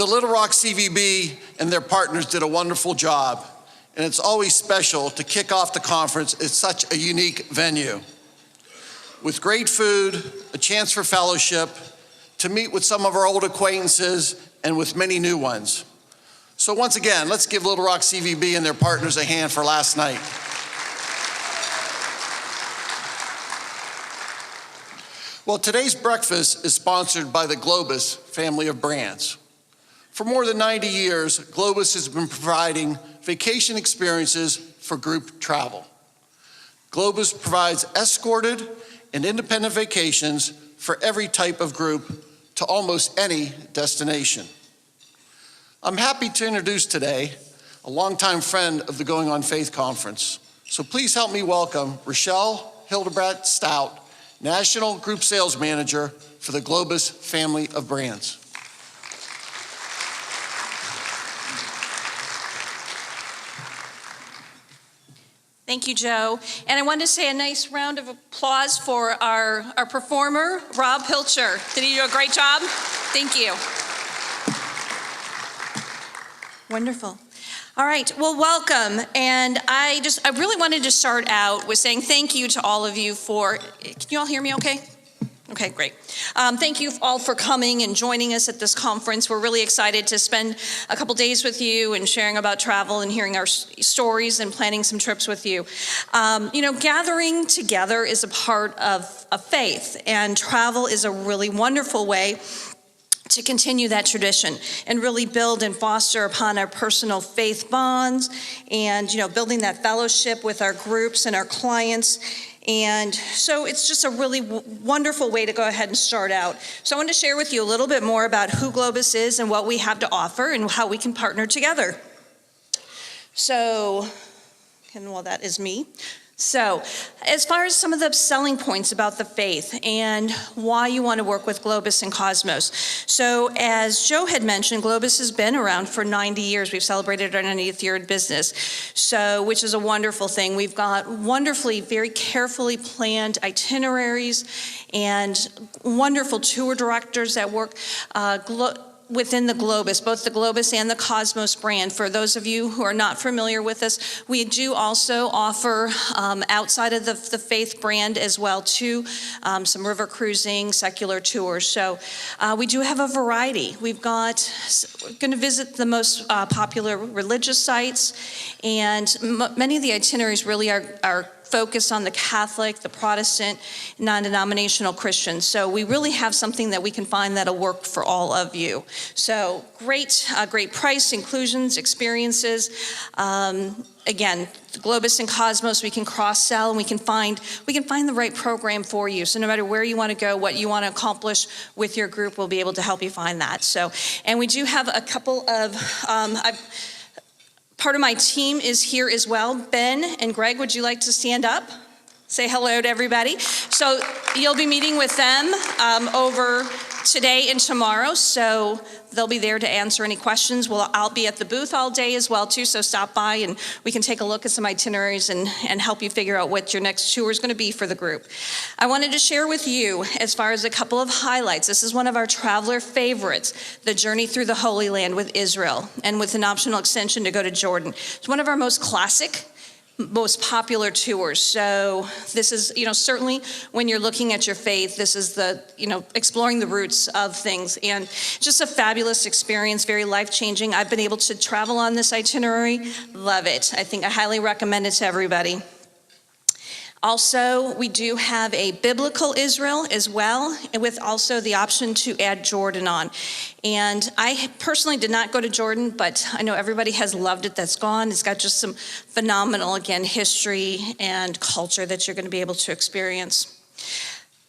the Little Rock CVB and their partners did a wonderful job, and it's always special to kick off the conference at such a unique venue. With great food, a chance for fellowship, to meet with some of our old acquaintances, and with many new ones. So once again, let's give Little Rock CVB and their partners a hand for last night. Well, today's breakfast is sponsored by the Globus family of brands. For more than 90 years, Globus has been providing vacation experiences for group travel. Globus provides escorted and independent vacations for every type of group to almost any destination. I'm happy to introduce today a longtime friend of the Going on Faith Conference. So please help me welcome Rochelle Hildebrandt Stout, National Group Sales Manager for the Globus family of brands. Thank you, Joe. And I wanted to say a nice round of applause for our performer, Rob Pilcher. Did he do a great job? Thank you. Wonderful. All right, well, welcome. And I really wanted to start out with saying thank you to all of you for, can you all hear me okay? Okay, great. Thank you all for coming and joining us at this conference. We're really excited to spend a couple days with you and sharing about travel and hearing our stories and planning some trips with you. Gathering together is a part of faith, and travel is a really wonderful way to continue that tradition and really build and foster upon our personal faith bonds and, building that fellowship with our groups and our clients. And so it's just a really wonderful way to go ahead and start out. So I want to share with you a little bit more about who Globus is and what we have to offer and how we can partner together. That is me. So as far as some of the selling points about the faith and why you want to work with Globus and Cosmos. So as Joe had mentioned, Globus has been around for 90 years. We've celebrated our 90th year in business, which is a wonderful thing. We've got wonderfully, very carefully planned itineraries and wonderful tour directors that work within the Globus, both the Globus and the Cosmos brand. For those of you who are not familiar with us, we do also offer outside of the faith brand as well too, some river cruising, secular tours. So we do have a variety. We're going to visit the most popular religious sites, and many of the itineraries really are focused on the Catholic, the Protestant, non-denominational Christians. So we really have something that we can find that'll work for all of you. So great price, inclusions, experiences. Again, Globus and Cosmos, we can cross-sell and we can find the right program for you. So no matter where you want to go, what you want to accomplish with your group, we'll be able to help you find that. So, and we do have a couple of, part of my team is here as well. Ben and Greg, would you like to stand up? Say hello to everybody. So you'll be meeting with them over today and tomorrow. So they'll be there to answer any questions. I'll be at the booth all day as well too. So stop by and we can take a look at some itineraries and help you figure out what your next tour is going to be for the group. I wanted to share with you as far as a couple of highlights. This is one of our traveler favorites, the journey through the Holy Land with Israel, and with an optional extension to go to Jordan. It's one of our most classic, most popular tours. So this is, certainly when you're looking at your faith, this is the, exploring the roots of things, and just a fabulous experience, very life-changing. I've been able to travel on this itinerary. Love it. I highly recommend it to everybody. Also, we do have a biblical Israel as well, and with also the option to add Jordan on. And I personally did not go to Jordan, but I know everybody has loved it that's gone. It's got just some phenomenal, again, history and culture that you're going to be able to experience.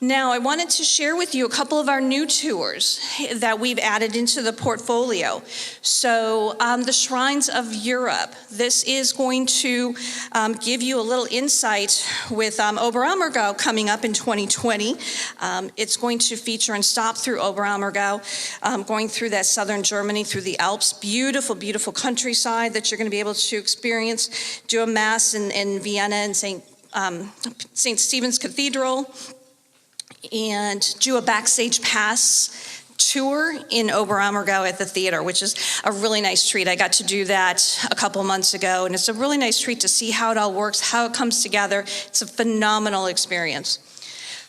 Now, I wanted to share with you a couple of our new tours that we've added into the portfolio. So the Shrines of Europe. This is going to give you a little insight with Oberammergau coming up in 2020. It's going to feature and stop through Oberammergau, going through that southern Germany, through the Alps. Beautiful, beautiful countryside that you're going to be able to experience. Do a mass in Vienna and St. Stephen's Cathedral, and do a backstage pass tour in Oberammergau at the theater, which is a really nice treat. I got to do that a couple months ago, and it's a really nice treat to see how it all works, how it comes together. It's a phenomenal experience.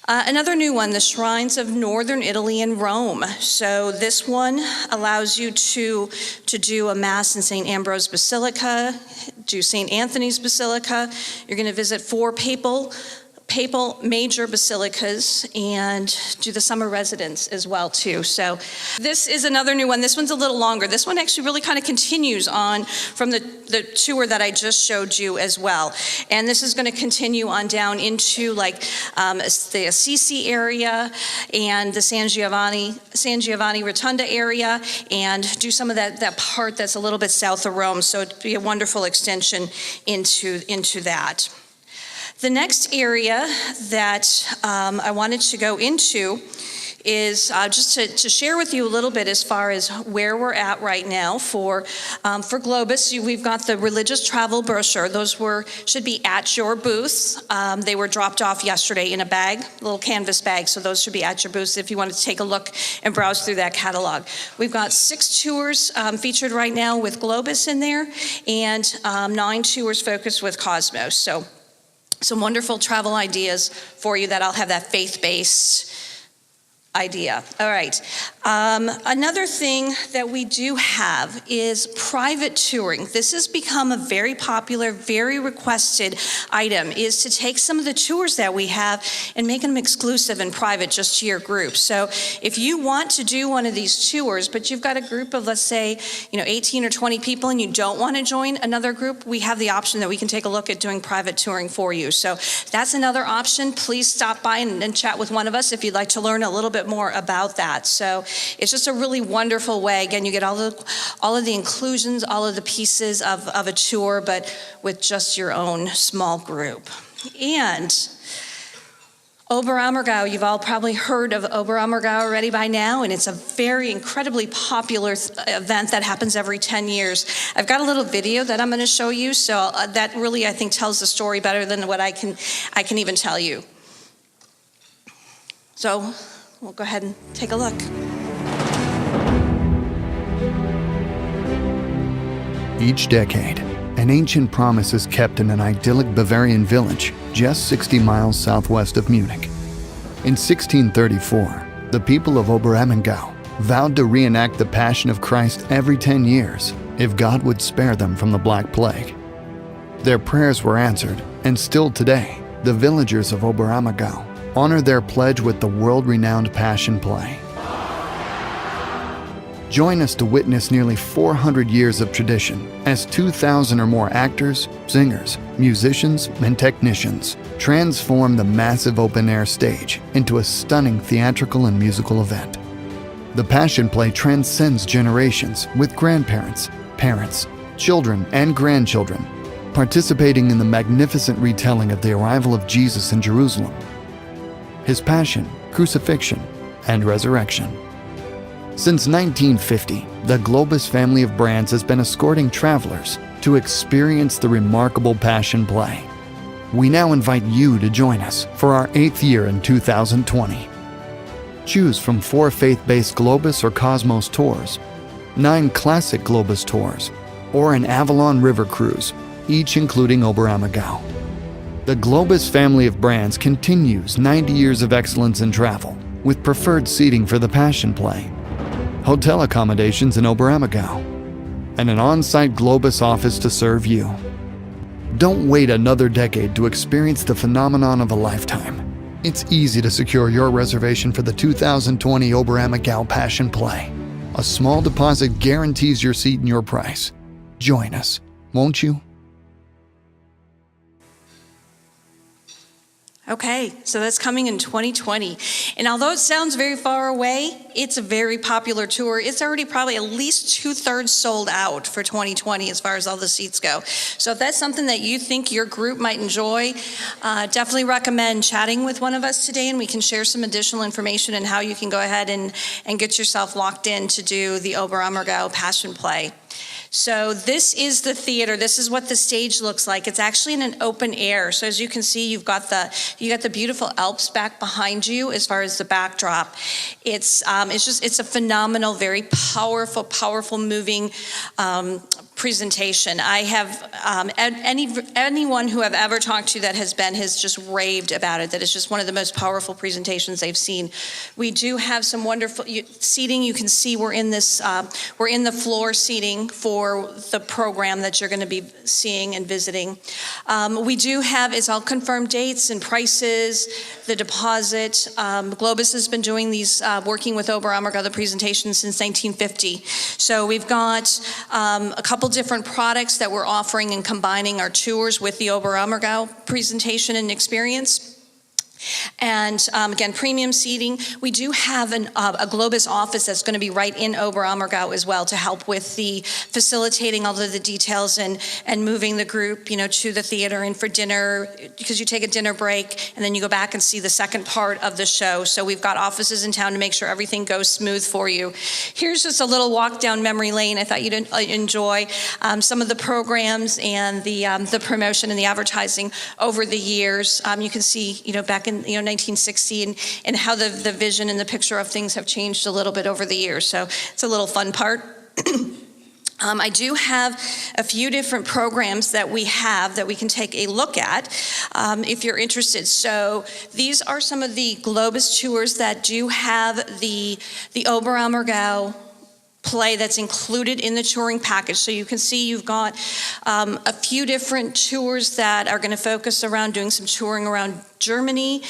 Another new one, the Shrines of Northern Italy and Rome. So this one allows you to do a Mass in St. Ambrose Basilica, do St. Anthony's Basilica. You're going to visit 4 papal major basilicas and do the summer residence as well too. So this is another new one. This one's a little longer. This one actually really kind of continues on from the tour that I just showed you as well. And this is going to continue on down into like the Assisi area and the San Giovanni Rotunda area, and do some of that part that's a little bit south of Rome. So it'd be a wonderful extension into that. The next area that I wanted to go into is just to share with you a little bit as far as where we're at right now for Globus. We've got the religious travel brochure. Those should be at your booth. They were dropped off yesterday in a bag, a little canvas bag, so those should be at your booth if you wanted to take a look and browse through that catalog. We've got 6 tours featured right now with Globus in there, and 9 tours focused with Cosmos. So some wonderful travel ideas for you that I'll have that faith-based idea. All right. Another thing that we do have is private touring. This has become a very popular, very requested item, is to take some of the tours that we have and make them exclusive and private just to your group. So if you want to do one of these tours, but you've got a group of, let's say, 18 or 20 people and you don't want to join another group, we have the option that we can take a look at doing private touring for you. So that's another option. Please stop by and chat with one of us if you'd like to learn a little bit more about that. So it's just a really wonderful way. Again, you get all of the inclusions, all of the pieces of a tour, but with just your own small group. And Oberammergau, you've all probably heard of Oberammergau already by now, and it's a very incredibly popular event that happens every 10 years. I've got a little video that I'm going to show you, so that really, I think, tells the story better than what I can even tell you. So we'll go ahead and take a look. Each decade, an ancient promise is kept in an idyllic Bavarian village just 60 miles southwest of Munich. In 1634, the people of Oberammergau vowed to reenact the Passion of Christ every 10 years if God would spare them from the Black Plague. Their prayers were answered, and still today, the villagers of Oberammergau honor their pledge with the world-renowned Passion Play. Join us to witness nearly 400 years of tradition as 2,000 or more actors, singers, musicians, and technicians transform the massive open-air stage into a stunning theatrical and musical event. The Passion Play transcends generations, with grandparents, parents, children, and grandchildren participating in the magnificent retelling of the arrival of Jesus in Jerusalem, His passion, crucifixion, and resurrection. Since 1950, the Globus family of brands has been escorting travelers to experience the remarkable Passion Play. We now invite you to join us for our 8th year in 2020. Choose from 4 faith-based Globus or Cosmos tours, 9 classic Globus tours, or an Avalon River cruise, each including Oberammergau. The Globus family of brands continues 90 years of excellence in travel, with preferred seating for the Passion Play, hotel accommodations in Oberammergau, and an on-site Globus office to serve you. Don't wait another decade to experience the phenomenon of a lifetime. It's easy to secure your reservation for the 2020 Oberammergau Passion Play. A small deposit guarantees your seat and your price. Join us, won't you? Okay, so that's coming in 2020. And although it sounds very far away, it's a very popular tour. It's already probably at least 2/3 sold out for 2020 as far as all the seats go. So if that's something that you think your group might enjoy, definitely recommend chatting with one of us today, and we can share some additional information on how you can go ahead and get yourself locked in to do the Oberammergau Passion Play. So this is the theater. This is what the stage looks like. It's actually in an open air. So as you can see, you got the beautiful Alps back behind you as far as the backdrop. It's a phenomenal, very powerful moving presentation. I have anyone who I've ever talked to that has just raved about it, that it's just one of the most powerful presentations they've seen. We do have some wonderful seating. You can see we're in the floor seating for the program that you're going to be seeing and visiting. We do have, it's all confirmed dates and prices, the deposit. Globus has been doing these, working with Oberammergau, the presentation since 1950. So we've got a couple different products that we're offering and combining our tours with the Oberammergau presentation and experience. And again, premium seating. We do have a Globus office that's going to be right in Oberammergau as well to help with the facilitating all of the details and moving the group, to the theater and for dinner, because you take a dinner break and then you go back and see the second part of the show. So we've got offices in town to make sure everything goes smooth for you. Here's just a little walk down memory lane. I thought you'd enjoy some of the programs and the promotion and the advertising over the years. You can see, back in 1960 and how the vision and the picture of things have changed a little bit over the years. So it's a little fun part. I do have a few different programs that we have that we can take a look at if you're interested. So these are some of the Globus tours that do have the Oberammergau play that's included in the touring package. So you can see you've got a few different tours that are going to focus around doing some touring around Germany,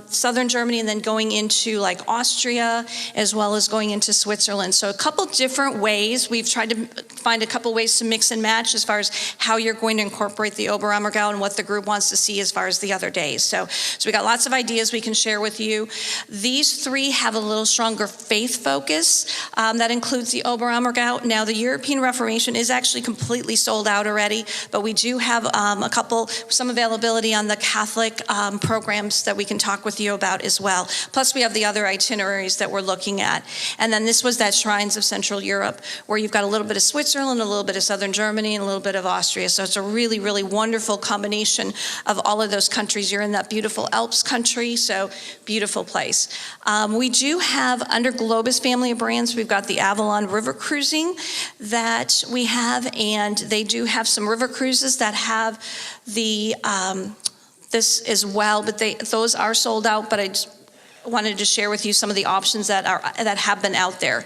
southern Germany, and then going into like Austria, as well as going into Switzerland. So a couple different ways. We've tried to find a couple ways to mix and match as far as how you're going to incorporate the Oberammergau and what the group wants to see as far as the other days. So we got lots of ideas we can share with you. These three have a little stronger faith focus. That includes the Oberammergau. Now the European Reformation is actually completely sold out already, but we do have some availability on the Catholic programs that we can talk with you about as well. Plus we have the other itineraries that we're looking at. And then this was that Shrines of Central Europe, where you've got a little bit of Switzerland, a little bit of southern Germany, and a little bit of Austria. So it's a really, really wonderful combination of all of those countries. You're in that beautiful Alps country, so beautiful place. We do have, under Globus family of brands, we've got the Avalon River Cruising that we have, and they do have some river cruises that have this as well, but those are sold out, but I just wanted to share with you some of the options that have been out there.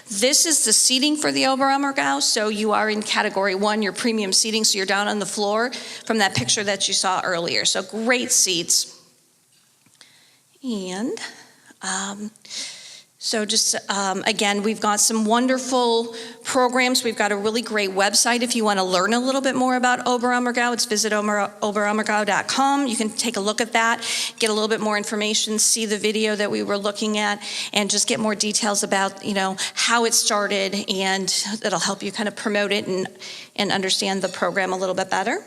This is the seating for the Oberammergau. So you are in category 1, your premium seating, so you're down on the floor from that picture that you saw earlier. So great seats. And so just, again, we've got some wonderful programs. We've got a really great website if you want to learn a little bit more about Oberammergau. It's visit oberammergau.com. You can take a look at that, get a little bit more information, see the video that we were looking at, and just get more details about, how it started, and it'll help you kind of promote it and understand the program a little bit better.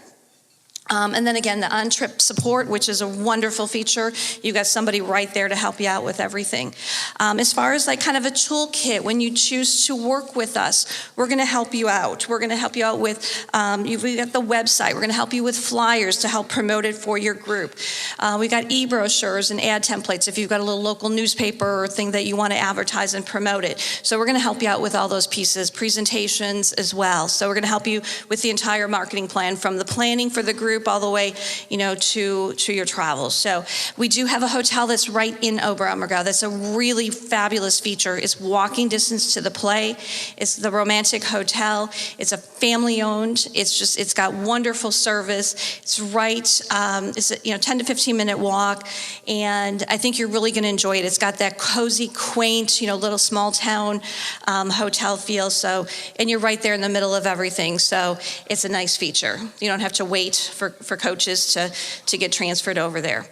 And then again, the on-trip support, which is a wonderful feature. You've got somebody right there to help you out with everything. As far as like kind of a toolkit, when you choose to work with us, we're going to help you out. We're going to help you out with, we've got the website. We're going to help you with flyers to help promote it for your group. We've got e-brochures and ad templates if you've got a little local newspaper or thing that you want to advertise and promote it. So we're going to help you out with all those pieces, presentations as well. So we're going to help you with the entire marketing plan, from the planning for the group all the way, to your travels. So we do have a hotel that's right in Oberammergau. That's a really fabulous feature. It's walking distance to the play. It's the Romantic Hotel. It's a family-owned. It's got wonderful service. It's right. It's a 10 to 15-minute walk, and I think you're really going to enjoy it. It's got that cozy, quaint, little small town hotel feel. So, and you're right there in the middle of everything. So it's a nice feature. You don't have to wait for coaches to get transferred over there.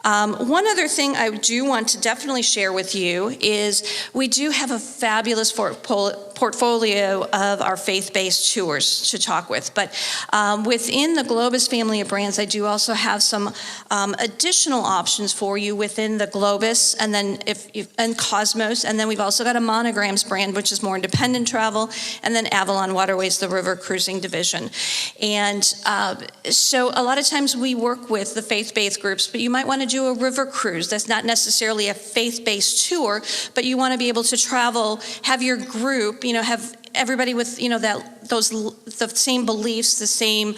One other thing I do want to definitely share with you is we do have a fabulous portfolio of our faith-based tours to talk with. But within the Globus family of brands, I do also have some additional options for you within the Globus and then and Cosmos. And then we've also got a Monograms brand, which is more independent travel, and then Avalon Waterways, the river cruising division. And so a lot of times we work with the faith-based groups, but you might want to do a river cruise. That's not necessarily a faith-based tour, but you want to be able to travel, have your group, have everybody with, the same beliefs, the same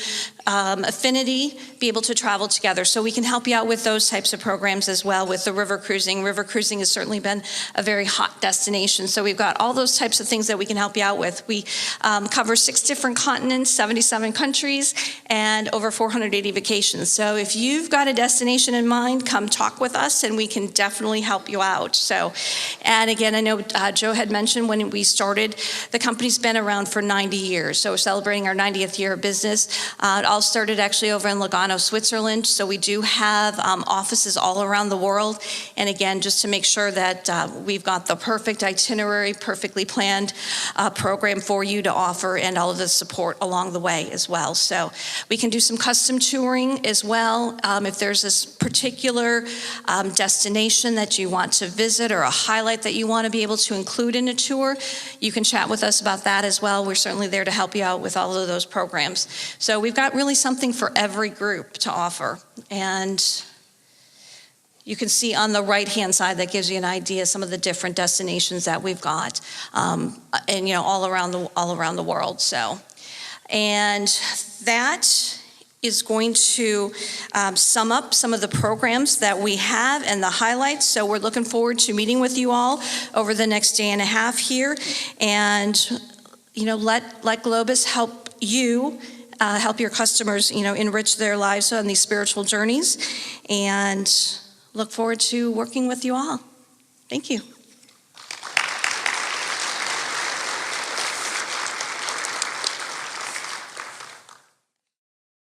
affinity, be able to travel together. So we can help you out with those types of programs as well with the river cruising. River cruising has certainly been a very hot destination. So we've got all those types of things that we can help you out with. We cover 6 different continents, 77 countries, and over 480 vacations. So if you've got a destination in mind, come talk with us and we can definitely help you out. So, and again, I know Joe had mentioned when we started, the company's been around for 90 years. So we're celebrating our 90th year of business. It all started actually over in Lugano, Switzerland. So we do have offices all around the world. And again, just to make sure that we've got the perfect itinerary, perfectly planned program for you to offer and all of the support along the way as well. So we can do some custom touring as well. If there's this particular destination that you want to visit or a highlight that you want to be able to include in a tour, you can chat with us about that as well. We're certainly there to help you out with all of those programs. So we've got really something for every group to offer. And you can see on the right-hand side, that gives you an idea of some of the different destinations that we've got, and all around the world. So, and that is going to sum up some of the programs that we have and the highlights. So we're looking forward to meeting with you all over the next day and a half here, and let Globus help you. Help your customers, enrich their lives on these spiritual journeys, and look forward to working with you all. Thank you.